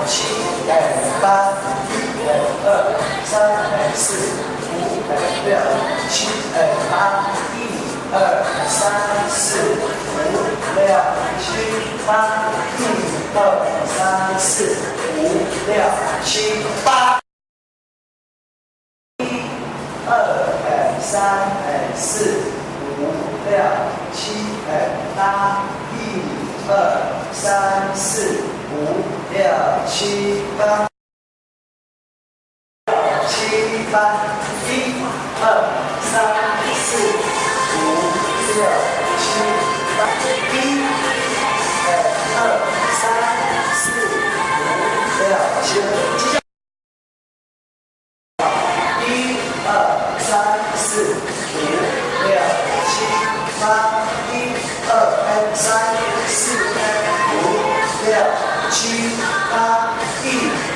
七八二三四五六七八二三四五六七八二三四五六七八。二三四五六七八二三四五六七八七八二三四五六七八二三四五六七。二三四五六七八二三四五六七八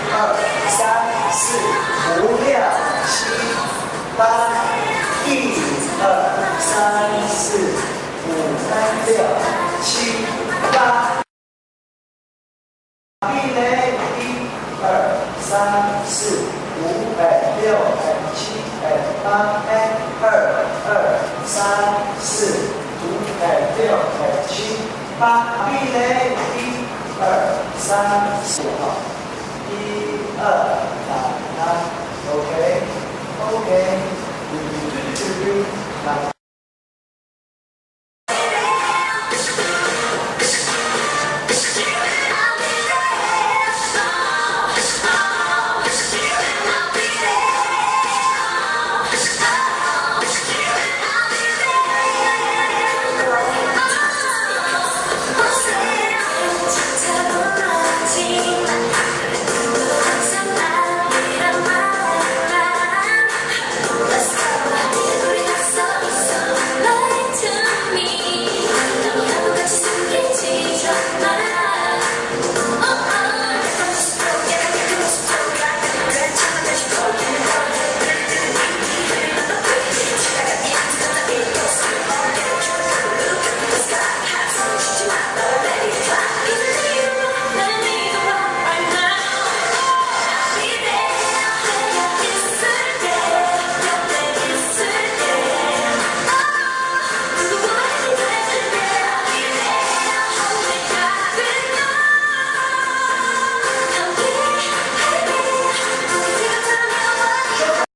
二三四五六七八二三四五六七八。二三四五六七八二三四五六七八二三四好2 3 OK